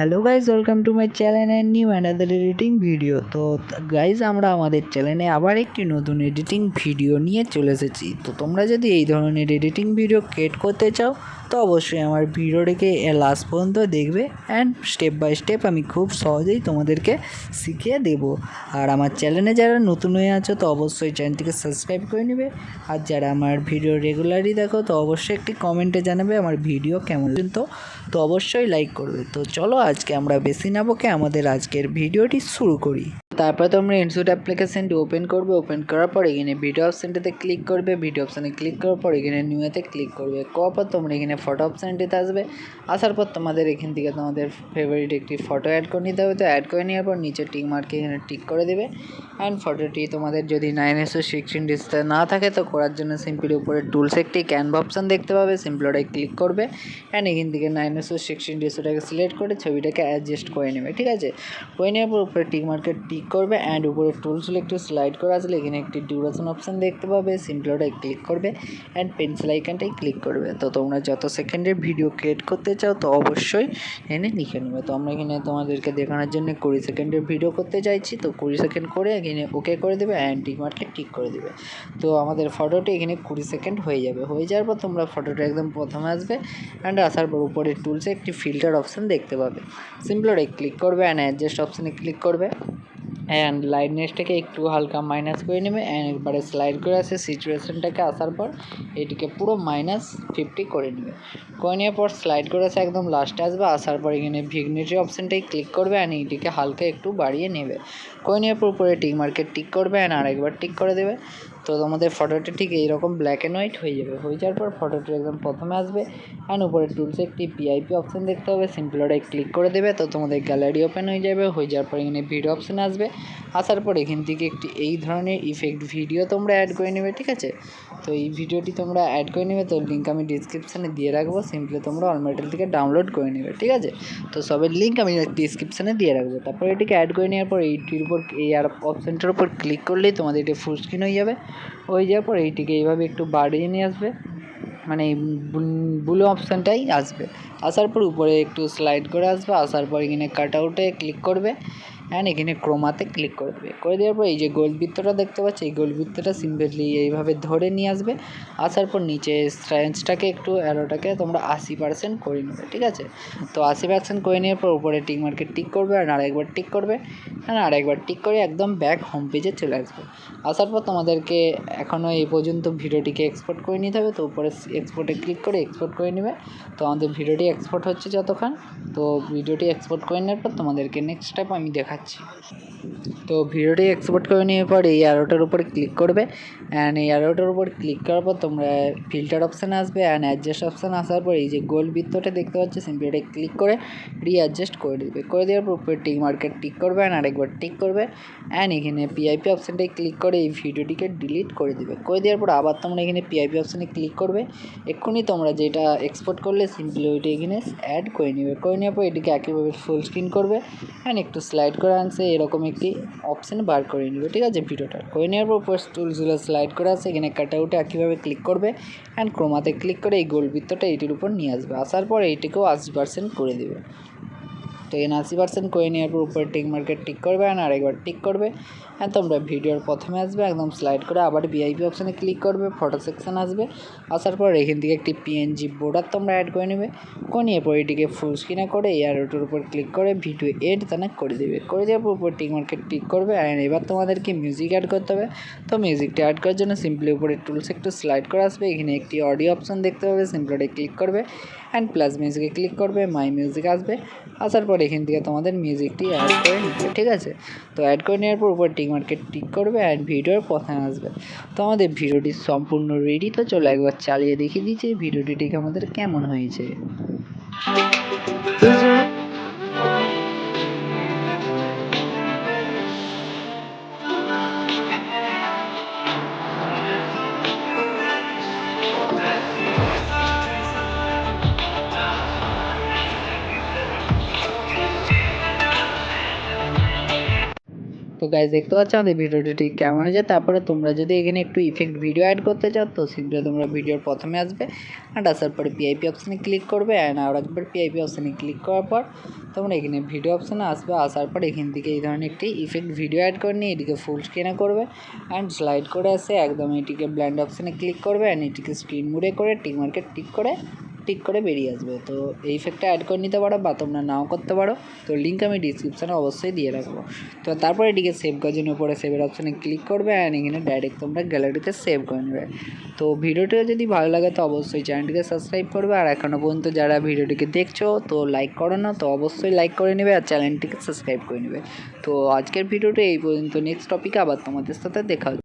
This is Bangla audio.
Hello guys, welcome to my channel and new another editing video. তো গাইজ, আমরা আমাদের চ্যানেলে আবার একটি নতুন এডিটিং ভিডিও নিয়ে চলে এসেছি। তো তোমরা যদি এই ধরনের এডিটিং ভিডিও ক্রিয়েট করতে চাও তো অবশ্যই আমার ভিডিওটিকে লাস্ট পর্যন্ত দেখবে অ্যান্ড স্টেপ বাই স্টেপ আমি খুব সহজেই তোমাদেরকে শিখিয়ে দেবো। আর আমার চ্যানেলে যারা নতুন হয়ে আছো তো অবশ্যই চ্যানেলটিকে সাবস্ক্রাইব করে নেবে। আর যারা আমার ভিডিও রেগুলারলি দেখো তো অবশ্যই একটি কমেন্টে জানাবে আমার ভিডিও কেমন, তো অবশ্যই লাইক করবে। তো চলো আজকে আমরা বেশি না বকে আমাদের আজকের ভিডিওটি শুরু করি। তারপরে তোমরা ইনস্যুট অ্যাপ্লিকেশনটি ওপেন করবে। ওপেন করার পর এখানে ভিডিও অপশানটিতে ক্লিক করবে। ভিডিও অপশানে ক্লিক করার পর এখানে নিউতে ক্লিক করবে। করার পর তোমরা এখানে ফটো অপশানটিতে আসবে। আসার পর তোমাদের এখান থেকে তোমাদের ফেভারিট একটি ফটো অ্যাড করে নিতে হবে। তো অ্যাড করে নেওয়ার পর নিচে টিক মার্কে এখানে টিক করে দেবে। অ্যান্ড ফটোটি তোমাদের যদি 9:16 ডিসপ্লে না থাকে তো করার জন্য সিম্পলি উপরে টুলস একটি ক্যানভা অপশান দেখতে পাবে, সিম্পলি ওটাই ক্লিক করবে। অ্যান্ড এখান থেকে 9:16 ডিসপ্লেটাকে সিলেক্ট করে ছবিটাকে অ্যাডজাস্ট করে নেবে। ঠিক আছে, করে নেওয়ার পর উপরে টিক মার্কে টিক করবে। অ্যান্ড উপরে টুলসগুলো একটু স্লাইড করে আসলে এখানে একটি ডিউরেশন অপশান দেখতে পাবে, সিম্পলি ওটাই ক্লিক করবে। অ্যান্ড পেন্সিল আইকনটাই ক্লিক করবে। তো তোমরা যত সেকেন্ডের ভিডিও ক্রিয়েট করতে চাও তো অবশ্যই এখানে লিখে নেবে। তো আমরা এখানে তোমাদেরকে দেখানোর জন্য 20 সেকেন্ডের ভিডিও করতে চাইছি। তো 20 সেকেন্ড করে এখানে ওকে করে দেবে অ্যান্ড টিক মার্কে টিক করে দেবে। তো আমাদের ফটোটি এখানে 20 সেকেন্ড হয়ে যাবে। হয়ে যাওয়ার পর তোমরা ফটোটা একদম প্রথমে আসবে। অ্যান্ড আসার পর উপরে টুলসে একটি ফিল্টার অপশান দেখতে পাবে, সিম্পলি ওটাই ক্লিক করবে অ্যান্ড অ্যাডজাস্ট অপশানে ক্লিক করবে। অ্যান্ড লাইটনেসটাকে একটু হালকা মাইনাস করে নেবে। অ্যান্ড একবারে স্লাইড করে আসে সিচুয়েশানটাকে আসার পর এটিকে পুরো -50 করে নেবে। করে নেওয়ার পর স্লাইড করে আসে একদম লাস্টে আসবে। আসার পর এখানে ভিগনিটি অপশানটাই ক্লিক করবে অ্যান্ড এইটিকে হালকা একটু বাড়িয়ে নেবে। করে নেওয়ার পর উপরে টিক মার্কে টিক করবে অ্যান্ড আরেকবার টিক করে দেবে। তো তোমাদের ফটোটি ঠিক এইরকম ব্ল্যাক অ্যান্ড হোয়াইট হয়ে যাবে। হয়ে যাওয়ার পর ফটোটি একদম প্রথমে আসবে। অ্যান্ড উপরে টুলসে একটি পিআইপি অপশান দেখতে হবে, সিম্পলি ওটাই ক্লিক করে দেবে। তো তোমাদের গ্যালারি ওপেন হয়ে যাবে। হয়ে যাওয়ার পর এখানে ভিডিও অপশান আসবে। আসার পর এখান থেকে একটি এই ধরনের ইফেক্ট ভিডিও তোমরা অ্যাড করে নেবে। ঠিক আছে, তো এই ভিডিওটি তোমরা অ্যাড করে নেবে। তো লিঙ্ক আমি ডিসক্রিপশানে দিয়ে রাখবো, সিম্পলি তোমরা অলমেটেল থেকে ডাউনলোড করে নেবে। ঠিক আছে, তো সবের লিঙ্ক আমি ডিসক্রিপশানে দিয়ে রাখবো। তারপর এটিকে অ্যাড করে নেওয়ার পর এইটির উপর এই আর অপশানটার উপর ক্লিক করলেই তোমাদের এটি ফুল স্ক্রিন হয়ে যাবে। হয়ে যাওয়ার পর এইটিকে এইভাবে একটু বাড়িয়ে নিয়ে আসবে, মানে ব্লু অপশানটাই আসবে। আসার পর উপরে একটু স্লাইড করে আসবে। আসার পর এখানে কাট আউটে ক্লিক করবে অ্যান্ড এখানে ক্রোমাতে ক্লিক করে দেবে। করে দেওয়ার পর এই যে গোল বৃত্তটা দেখতে পাচ্ছি, এই গোল বৃত্তটা সিম্পলি এইভাবে ধরে নিয়ে আসবে। আসার পর নিচে স্ট্রেঞ্জটাকে একটু অ্যারোটাকে তোমরা 80% করে নেবে। ঠিক আছে, তো 80% করে নেওয়ার পর উপরে টিক মার্কে টিক করবে আর আরেকবার টিক করবে অ্যান্ড আরেকবার টিক করে একদম ব্যাক হোম পেজে চলে আসবে। আসার পর তোমাদেরকে এখনও এই পর্যন্ত ভিডিওটিকে এক্সপোর্ট করে নিতে হবে। তো উপরে এক্সপোর্টে ক্লিক করে এক্সপোর্ট করে নেবে। তো আমাদের ভিডিওটি এক্সপোর্ট হচ্ছে যতক্ষণ, তো ভিডিওটি এক্সপোর্ট করে নেওয়ার পর তোমাদেরকে নেক্সট স্টেপ আমি দেখাচ্ছি। তো ভিডিওটি এক্সপোর্ট করে নেওয়ার পর এই অ্যারোটার উপরে ক্লিক করবে। অ্যান্ড এই অ্যারোটার উপর ক্লিক করার পর তোমরা ফিল্টার অপশানে আসবে। অ্যান্ড অ্যাডজাস্ট অপশান আসার পর এই যে গোল বৃত্তটা দেখতে পাচ্ছ, সিম্পলি এটা ক্লিক করে রিঅ্যাডজাস্ট করে দেবে। করে দেওয়ার পর উপরে টিক মার্কে টিক করবে অ্যান্ড আরেকবার টিক করবে। অ্যান্ড এখানে পিআইপি অপশানটাই ক্লিক করে এই ভিডিওটিকে ডিলিট করে দেবে। করে দেওয়ার পর আবার তোমরা এখানে পিআইপি অপশানে ক্লিক করবে। এক্ষুনি তোমরা যেটা এক্সপোর্ট করলে সিম্পলি ওইটা এখানে অ্যাড করে নেবে। করে নেওয়ার পর এটিকে একেবারে ফুল স্ক্রিন করবে অ্যান্ড একটু স্লাইড করে আনছে এরকম একটি অপশান বার করে নেবে। ঠিক আছে, ভিডিওটা করে নেওয়ার পর উপর টুলসগুলো স্লাইড করে আসে এখানে কাট আউটে একইভাবে ক্লিক করবে অ্যান্ড ক্রোমাতে ক্লিক করে এই গোল বৃত্তটা এইটির উপর নিয়ে আসবে। আসার পর এইটিকেও 80% করে দেবে। তো এখানে 80% করে নেওয়ার পর উপরে টিক মার্কে টিক করবে অ্যান্ড আরেকবার টিক করবে অ্যান্ড তোমরা ভিডিওর প্রথমে আসবে, একদম স্লাইড করে আবার ভিআইপি অপশানে ক্লিক করবে, ফটো সেকশান আসবে। আসার পর এখান থেকে একটি পিএনজি বর্ডার তোমরা অ্যাড করে নেবে। করে নিয়ে পর এটিকে ফুল স্ক্রিনে করে এই অ্যারোটার উপর ক্লিক করে ভিডিও এড কানেক্ট করে দেবে। করে দেওয়ার পর উপর টিক মার্কে টিক করবে অ্যান্ড এবার তোমাদেরকে মিউজিক অ্যাড করতে হবে। তো মিউজিকটা অ্যাড করার জন্য সিম্পলি উপরে টুলস একটু স্লাইড করে আসবে। এখানে একটি অডিও অপশান দেখতে পাবে, সিম্পলি ওটা ক্লিক করবে অ্যান্ড প্লাস মিউজিকে ক্লিক করবে, মাই মিউজিক আসবে। আসার পর এখান থেকে তোমাদের মিউজিকটি অ্যাড করে নিবে। ঠিক আছে, তো অ্যাড করে নেওয়ার পর উপর টিক মার্কে টিক করবে অ্যান্ড ভিডিওর প্রথমে আসবে। তো আমাদের ভিডিওটি সম্পূর্ণ রেডি। তো চলো একবার চালিয়ে দেখিয়ে দিচ্ছি ভিডিওটি ঠিক আমাদের কেমন হয়েছে। তো তো গাইজ দেখতে পাচ্ছ আমাদের ভিডিওটি ঠিক কেমন হয়েছে। তারপরে তোমরা যদি এখানে একটু ইফেক্ট ভিডিও অ্যাড করতে চাও তো শীঘ্রই তোমরা ভিডিওর প্রথমে আসবে অ্যান্ড আসার পরে পিআইপি অপশানে ক্লিক করবে অ্যান্ড আর একবার পিআইপি অপশানে ক্লিক করার পর তোমরা এখানে ভিডিও অপশানে আসবে। আসার পর এখান থেকে এই ধরনের একটি ইফেক্ট ভিডিও অ্যাড করে নিয়ে এটিকে ফুল স্ক্রিনে করবে অ্যান্ড স্লাইড করে আসে একদম এটিকে ব্ল্যান্ড অপশানে ক্লিক করবে অ্যান্ড এটিকে স্ক্রিন মুডে করে টিক মার্কে টিক করে বেরিয়ে আসবে। তো এই ইফেক্টটা অ্যাড করে নিতে পারো বা তোমরা নাও করতে পারো, তো লিঙ্ক আমি ডিসক্রিপশানে অবশ্যই দিয়ে রাখবো। তো তারপরে এটিকে সেভ করার জন্য পরে সেভের অপশানে ক্লিক করবে অ্যান্ড এখানে ডাইরেক্ট তোমরা গ্যালারিতে সেভ করে নেবে। তো ভিডিওটিও যদি ভালো লাগে তো অবশ্যই চ্যানেলটিকে সাবস্ক্রাইব করবে, আর এখনও পর্যন্ত যারা ভিডিওটিকে দেখছো তো লাইক করো না তো অবশ্যই লাইক করে নেবে আর চ্যানেলটিকে সাবস্ক্রাইব করে নেবে। তো আজকের ভিডিওটা এই পর্যন্ত, নেক্সট টপিকে আবার তোমাদের সাথে দেখা হচ্ছে।